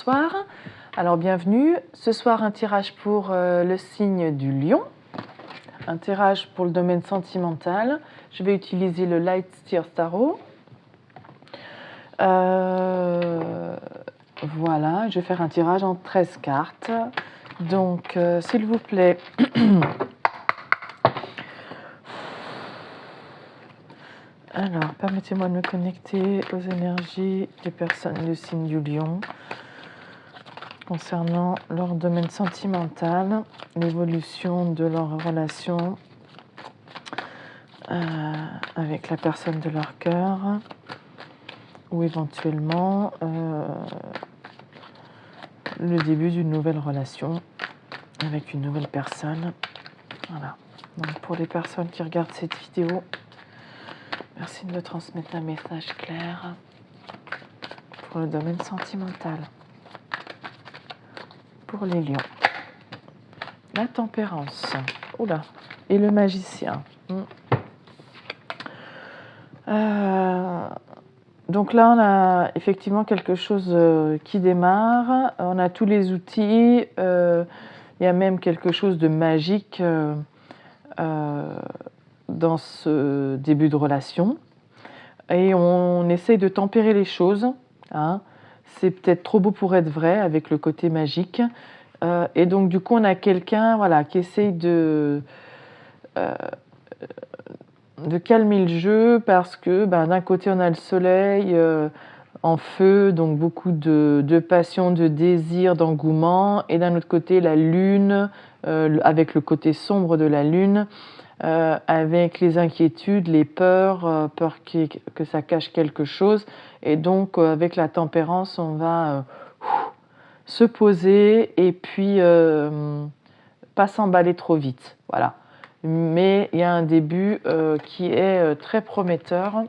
bonsoir. Alors bienvenue. Ce soir un tirage pour le signe du lion, un tirage pour le domaine sentimental. Je vais utiliser le Light Steer Tarot. Voilà, je vais faire un tirage en 13 cartes. Donc s'il vous plaît, alors permettez-moi de me connecter aux énergies des personnes du signe du lion concernant leur domaine sentimental, l'évolution de leur relation avec la personne de leur cœur ou éventuellement le début d'une nouvelle relation avec une nouvelle personne. Voilà. Donc pour les personnes qui regardent cette vidéo, merci de me transmettre un message clair pour le domaine sentimental. Pour les lions, la tempérance, oula, et le magicien. Donc là, on a effectivement quelque chose qui démarre. On a tous les outils. Il y a même quelque chose de magique dans ce début de relation. Et on essaye de tempérer les choses. Hein. C'est peut-être trop beau pour être vrai avec le côté magique. Et donc, du coup, on a quelqu'un qui essaye de calmer le jeu parce que d'un côté, on a le soleil en feu, donc beaucoup de passion, de désir, d'engouement. Et d'un autre côté, la lune, avec le côté sombre de la lune, avec les inquiétudes, les peurs, peur que ça cache quelque chose. Et donc, avec la tempérance, on va se poser et puis pas s'emballer trop vite. Voilà. Mais il y a un début qui est très prometteur.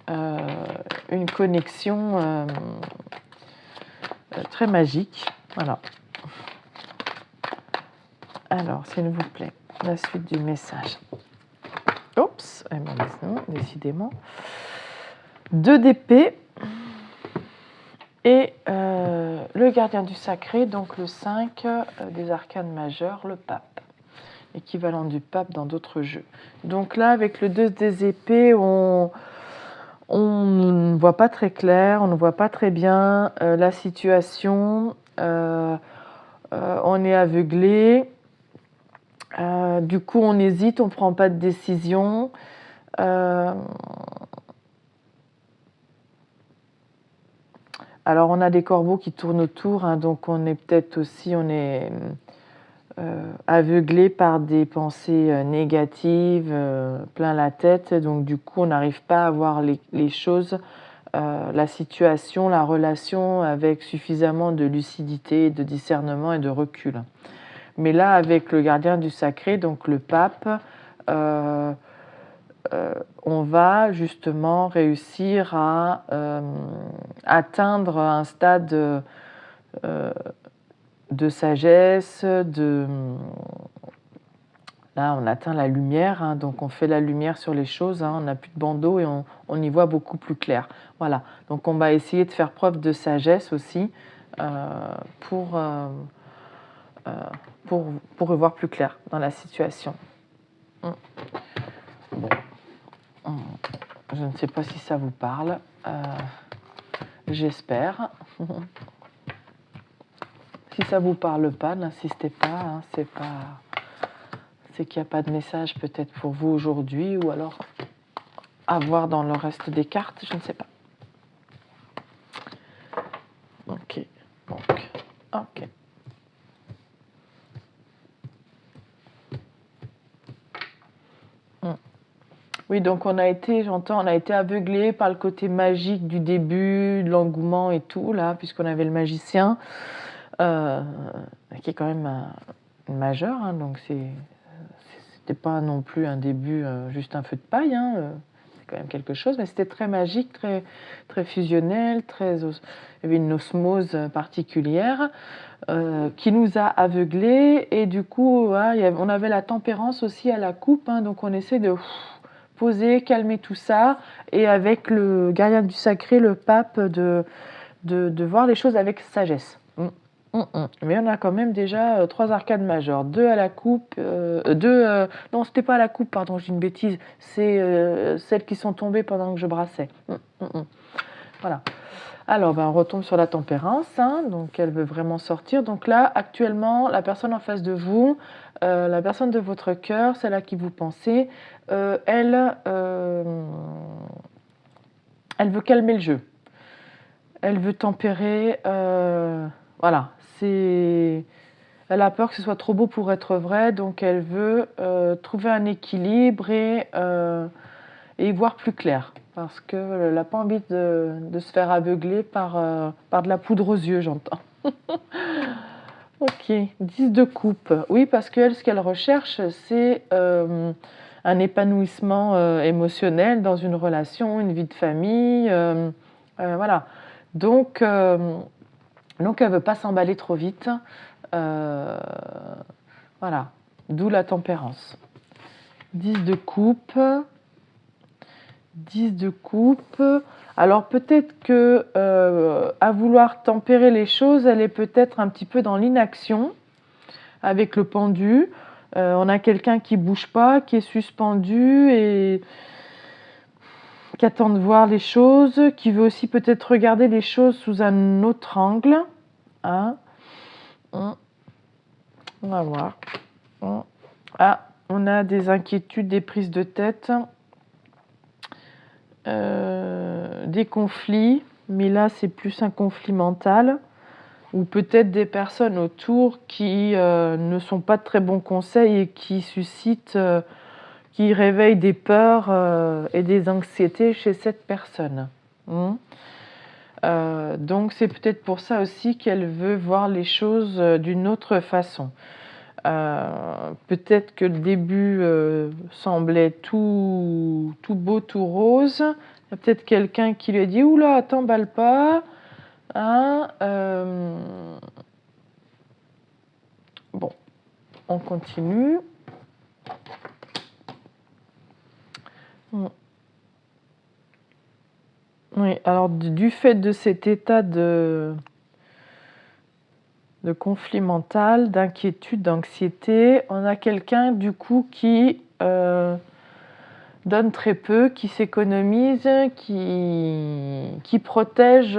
Une connexion très magique. Voilà. Alors, s'il vous plaît, la suite du message. Oups, décidément. 2 d'épée et le gardien du sacré, donc le 5 des arcanes majeurs, le pape, équivalent du pape dans d'autres jeux. Donc là, avec le 2 des épées, on ne voit pas très clair, on ne voit pas très bien la situation, on est aveuglé, du coup on hésite, on ne prend pas de décision. Alors on a des corbeaux qui tournent autour, hein, donc on est peut-être aussi aveuglé par des pensées négatives, plein la tête, donc du coup on n'arrive pas à voir les choses, la situation, la relation avec suffisamment de lucidité, de discernement et de recul. Mais là, avec le gardien du sacré, donc le pape, on va justement réussir à atteindre un stade de sagesse, là on atteint la lumière, hein, donc on fait la lumière sur les choses, hein, on n'a plus de bandeau et on y voit beaucoup plus clair. Voilà, donc on va essayer de faire preuve de sagesse aussi pour y voir plus clair dans la situation. Bon. Je ne sais pas si ça vous parle, j'espère. Si ça ne vous parle pas, n'insistez pas, hein, c'est qu'il n'y a pas de message peut-être pour vous aujourd'hui, ou alors à voir dans le reste des cartes, je ne sais pas. Ok, donc, ok. Oui, donc on a été aveuglé par le côté magique du début, de l'engouement et tout, là, puisqu'on avait le magicien, qui est quand même majeur, hein, donc c'était pas non plus un début, juste un feu de paille, hein, c'est quand même quelque chose, mais c'était très magique, très, très fusionnel, il y avait une osmose particulière qui nous a aveuglés, et du coup, on avait la tempérance aussi à la coupe, hein, donc on essaie de poser, calmer tout ça, et avec le gardien du sacré, le pape, de de voir les choses avec sagesse. Mais on a quand même déjà 3 arcades majeures, 2 à la coupe, non, c'était pas à la coupe, pardon, je dis une bêtise, c'est celles qui sont tombées pendant que je brassais. Voilà. Alors, on retombe sur la tempérance, hein, donc elle veut vraiment sortir. Donc là, actuellement, la personne en face de vous, la personne de votre cœur, celle à qui vous pensez, elle veut calmer le jeu. Elle veut tempérer, voilà. Elle a peur que ce soit trop beau pour être vrai, donc elle veut trouver un équilibre et y voir plus clair. Parce qu'elle n'a pas envie de se faire aveugler par de la poudre aux yeux, j'entends. Ok, 10 de coupe. Oui, parce qu'elle, ce qu'elle recherche, c'est un épanouissement émotionnel dans une relation, une vie de famille. Voilà. Donc elle ne veut pas s'emballer trop vite. Voilà. D'où la tempérance. 10 de coupe. 10 de coupe. Alors peut-être que à vouloir tempérer les choses, elle est peut-être un petit peu dans l'inaction avec le pendu. On a quelqu'un qui bouge pas, qui est suspendu et qui attend de voir les choses, qui veut aussi peut-être regarder les choses sous un autre angle. Hein. On va voir. Ah, on a des inquiétudes, des prises de tête. Des conflits, mais là c'est plus un conflit mental, ou peut-être des personnes autour qui ne sont pas de très bons conseils et qui suscitent, qui réveillent des peurs et des anxiétés chez cette personne. Donc c'est peut-être pour ça aussi qu'elle veut voir les choses d'une autre façon. Peut-être que le début semblait tout beau, tout rose. Il y a peut-être quelqu'un qui lui a dit « Oula, t'emballe pas hein, ». Bon, on continue. Oui, alors du fait de cet état de conflit mental, d'inquiétude, d'anxiété, on a quelqu'un du coup qui donne très peu, qui s'économise, qui protège,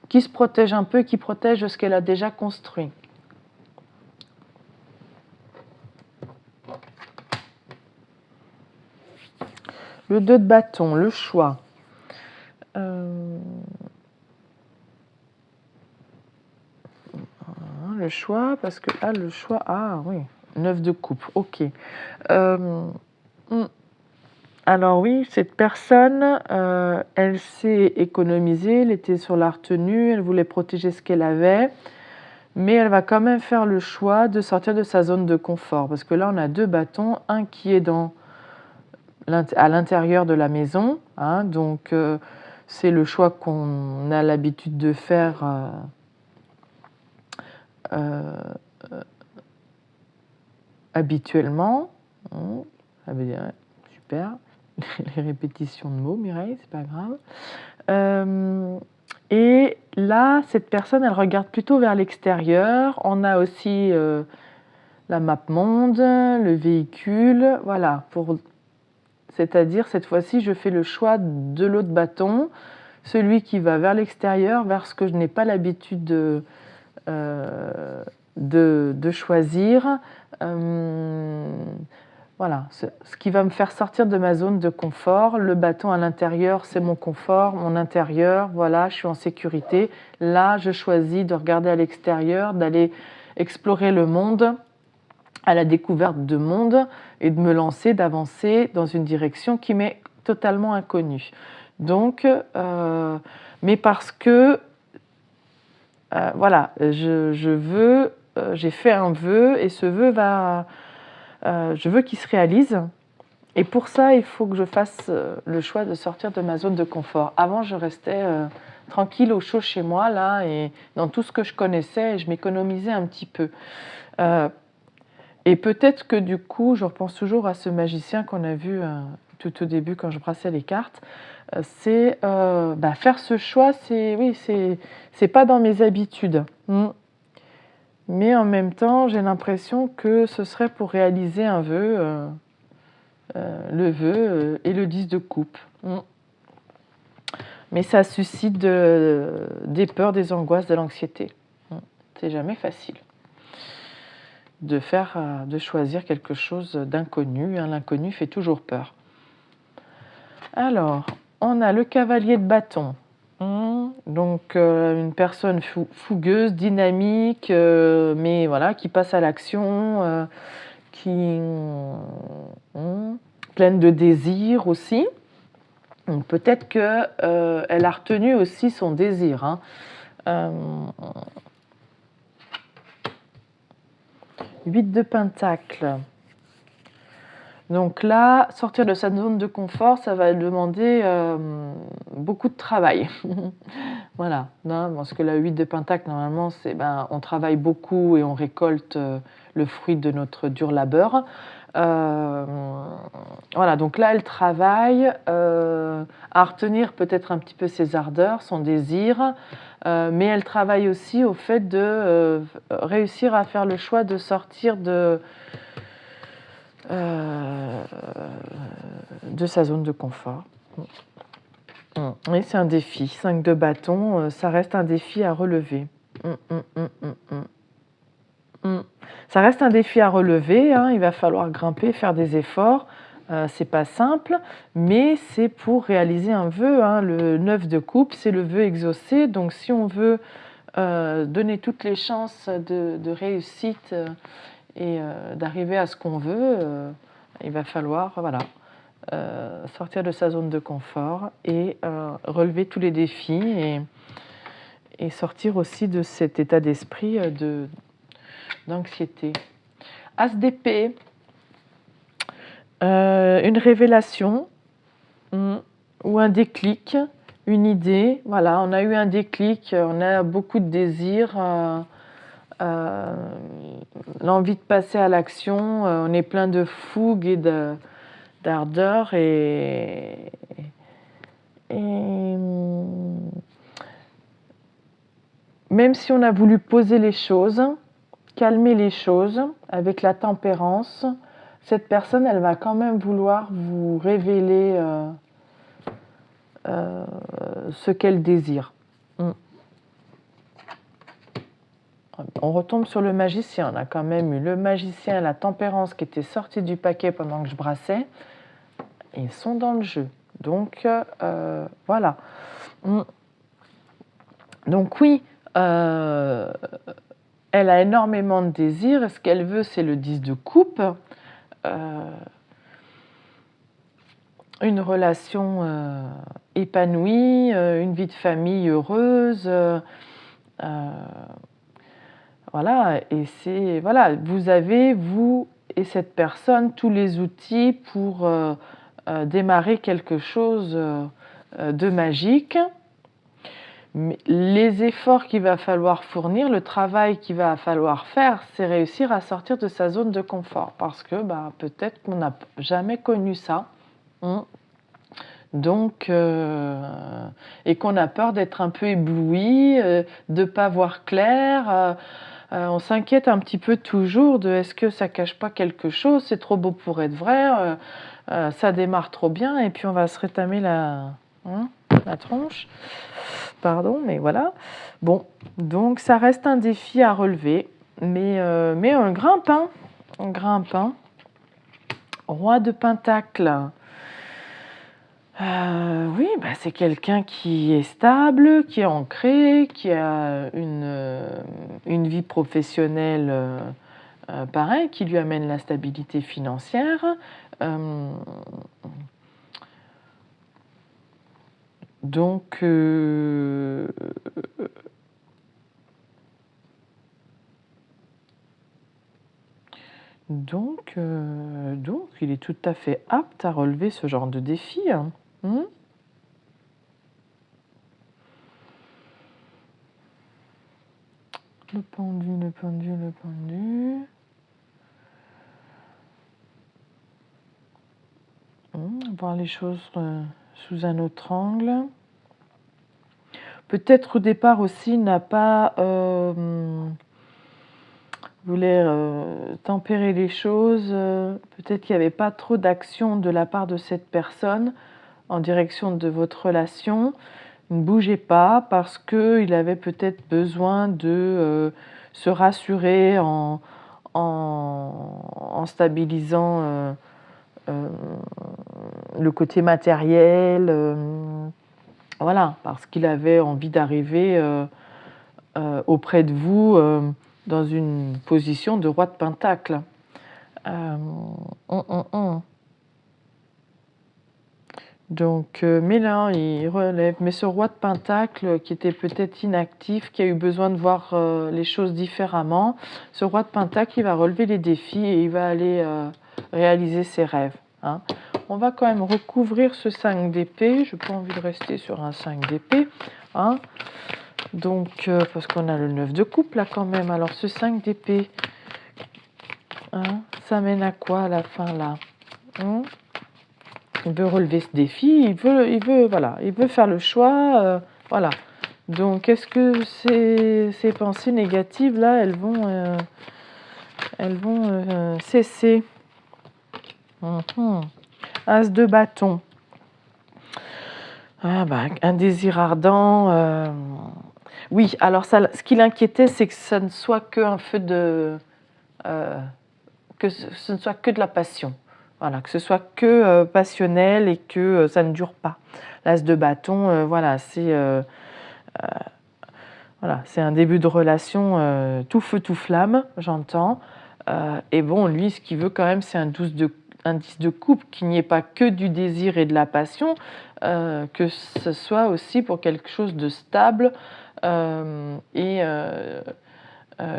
qui se protège un peu, qui protège ce qu'elle a déjà construit. Le 2 de bâton, le choix. Le choix, parce que là, le choix, ah oui, 9 de coupe, ok. Alors oui, cette personne, elle s'est économisée, elle était sur la retenue, elle voulait protéger ce qu'elle avait, mais elle va quand même faire le choix de sortir de sa zone de confort, parce que là, on a 2 bâtons, un qui est à l'intérieur de la maison, hein, donc c'est le choix qu'on a l'habitude de faire habituellement. Ça veut dire, super, les répétitions de mots, Mireille, c'est pas grave. Et là, cette personne, elle regarde plutôt vers l'extérieur. On a aussi la map monde, le véhicule, voilà. C'est-à-dire, cette fois-ci, je fais le choix de l'autre bâton, celui qui va vers l'extérieur, vers ce que je n'ai pas l'habitude de choisir. Voilà, ce qui va me faire sortir de ma zone de confort. Le bâton à l'intérieur, c'est mon confort, mon intérieur, voilà, je suis en sécurité. Là, je choisis de regarder à l'extérieur, d'aller explorer le monde, à la découverte de monde et de me lancer, d'avancer dans une direction qui m'est totalement inconnue. Donc, mais parce que, voilà, j'ai fait un vœu et ce vœu je veux qu'il se réalise. Et pour ça, il faut que je fasse le choix de sortir de ma zone de confort. Avant, je restais tranquille, au chaud chez moi, là, et dans tout ce que je connaissais, je m'économisais un petit peu. Et peut-être que du coup, je repense toujours à ce magicien qu'on a vu tout au début quand je brassais les cartes. c'est faire ce choix, c'est pas dans mes habitudes. Mais en même temps, j'ai l'impression que ce serait pour réaliser un vœu, le vœu et le 10 de coupe. Mais ça suscite des peurs, des angoisses, de l'anxiété. C'est jamais facile de choisir quelque chose d'inconnu. L'inconnu fait toujours peur. Alors, on a le cavalier de bâton. Donc, une personne fougueuse, dynamique, mais voilà, qui passe à l'action, pleine de désir aussi. Donc, peut-être qu'elle a retenu aussi son désir. 8 de Pentacle. Donc là, sortir de sa zone de confort, ça va demander beaucoup de travail. Voilà, parce que la 8 de Pentacle, normalement, c'est on travaille beaucoup et on récolte le fruit de notre dur labeur. Voilà, donc là, elle travaille à retenir peut-être un petit peu ses ardeurs, son désir, mais elle travaille aussi au fait de réussir à faire le choix de sortir de sa zone de confort. Et c'est un défi. 5 de bâton, ça reste un défi à relever. Ça reste un défi à relever, il va falloir grimper, faire des efforts. C'est pas simple, mais c'est pour réaliser un vœu. Le 9 de coupe, c'est le vœu exaucé. Donc si on veut donner toutes les chances de réussite et d'arriver à ce qu'on veut, il va falloir sortir de sa zone de confort et relever tous les défis et sortir aussi de cet état d'esprit d'anxiété. As d'épée, une révélation ou un déclic, une idée. Voilà, on a eu un déclic, on a beaucoup de désirs, l'envie de passer à l'action, on est plein de fougue et d'ardeur et même si on a voulu poser les choses, calmer les choses avec la tempérance, cette personne, elle va quand même vouloir vous révéler ce qu'elle désire. On retombe sur le magicien. On a quand même eu le magicien et la tempérance qui étaient sortis du paquet pendant que je brassais. Et ils sont dans le jeu. Donc, voilà. Donc oui, elle a énormément de désirs. Ce qu'elle veut, c'est le 10 de coupe. Une relation épanouie, une vie de famille heureuse. Voilà, et c'est voilà, vous avez, vous et cette personne, tous les outils pour démarrer quelque chose de magique. Mais les efforts qu'il va falloir fournir, le travail qu'il va falloir faire, c'est réussir à sortir de sa zone de confort. Parce que peut-être qu'on n'a jamais connu ça. Donc, et qu'on a peur d'être un peu ébloui, de ne pas voir clair. On s'inquiète un petit peu toujours de est-ce que ça cache pas quelque chose, c'est trop beau pour être vrai, ça démarre trop bien et puis on va se rétamer la tronche. Pardon, mais voilà. Bon, donc ça reste un défi à relever, mais on grimpe, on grimpe. Roi de Pentacle. Oui, c'est quelqu'un qui est stable, qui est ancré, qui a une vie professionnelle pareil, qui lui amène la stabilité financière. Donc, il est tout à fait apte à relever ce genre de défi. Le pendu, le pendu, le pendu. Voir les choses sous un autre angle. Peut-être au départ aussi n'a pas voulait tempérer les choses. Peut-être qu'il n'y avait pas trop d'action de la part de cette personne en direction de votre relation. Ne bougez pas parce qu'il avait peut-être besoin de se rassurer en stabilisant le côté matériel. Voilà, parce qu'il avait envie d'arriver auprès de vous dans une position de roi de Pentacle. Donc, mais là, il relève. Mais ce roi de Pentacle, qui était peut-être inactif, qui a eu besoin de voir les choses différemment, ce roi de Pentacle, il va relever les défis et il va aller réaliser ses rêves. Hein. On va quand même recouvrir ce 5 d'épée. Je n'ai pas envie de rester sur un 5 d'épée. Hein. Donc, parce qu'on a le 9 de coupe là quand même. Alors, ce 5 d'épée, hein, ça mène à quoi à la fin là? Il veut relever ce défi, il veut faire le choix, voilà. Donc, est-ce que ces pensées négatives là, elles vont cesser? As de bâton. Ah bah, un désir ardent. Oui, alors ça, ce qui l'inquiétait, c'est que ça ne soit que que ce ne soit que de la passion. Voilà, que ce soit que passionnel et que ça ne dure pas. L'as de bâton, voilà, c'est un début de relation tout feu, tout flamme, j'entends. Et bon, lui, ce qu'il veut quand même, c'est un 10 de coupe, qu'il n'y ait pas que du désir et de la passion, que ce soit aussi pour quelque chose de stable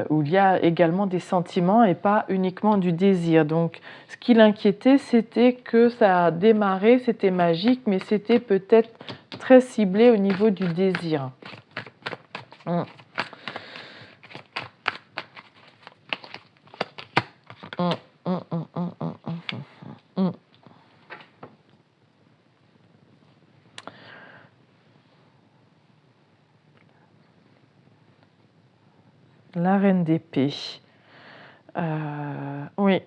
où il y a également des sentiments et pas uniquement du désir. Donc, ce qui l'inquiétait, c'était que ça a démarré, c'était magique, mais c'était peut-être très ciblé au niveau du désir. La reine d'épée. Oui,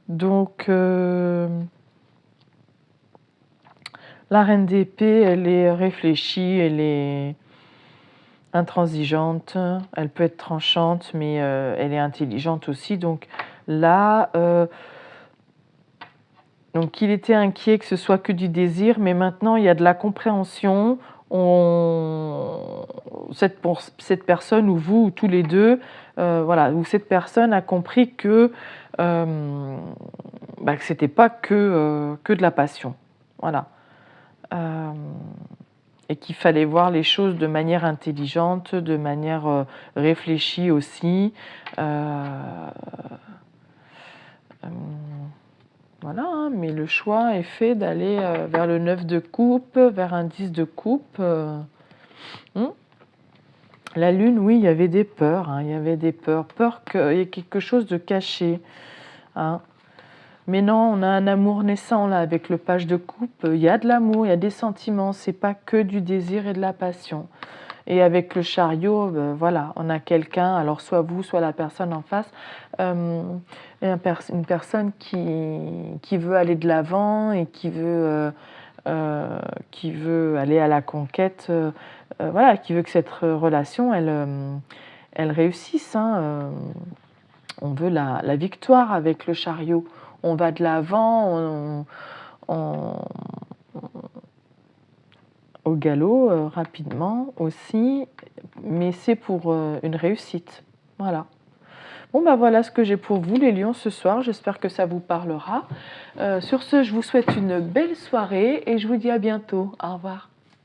donc la reine d'épée, elle est réfléchie, elle est intransigeante, elle peut être tranchante, mais elle est intelligente aussi. Donc là, donc il était inquiet que ce soit que du désir, mais maintenant il y a de la compréhension. Cette personne, ou vous, ou tous les deux, voilà, où cette personne a compris que c'était pas que de la passion, voilà, et qu'il fallait voir les choses de manière intelligente, de manière réfléchie aussi. Voilà, hein, mais le choix est fait d'aller vers le 9 de coupe, vers un 10 de coupe. La lune, oui, il y avait des peurs, hein, il y avait des peurs qu'il y ait quelque chose de caché. Hein. Mais non, on a un amour naissant là avec le page de coupe. Il y a de l'amour, il y a des sentiments, c'est pas que du désir et de la passion. Et avec le chariot, voilà, on a quelqu'un, alors soit vous, soit la personne en face, une personne qui veut aller de l'avant et qui veut aller à la conquête, voilà, qui veut que cette relation, elle réussisse. Hein, on veut la victoire avec le chariot. On va de l'avant, au galop rapidement aussi, mais c'est pour une réussite. Voilà. Bon, voilà ce que j'ai pour vous, les lions, ce soir. J'espère que ça vous parlera. Sur ce, je vous souhaite une belle soirée et je vous dis à bientôt. Au revoir.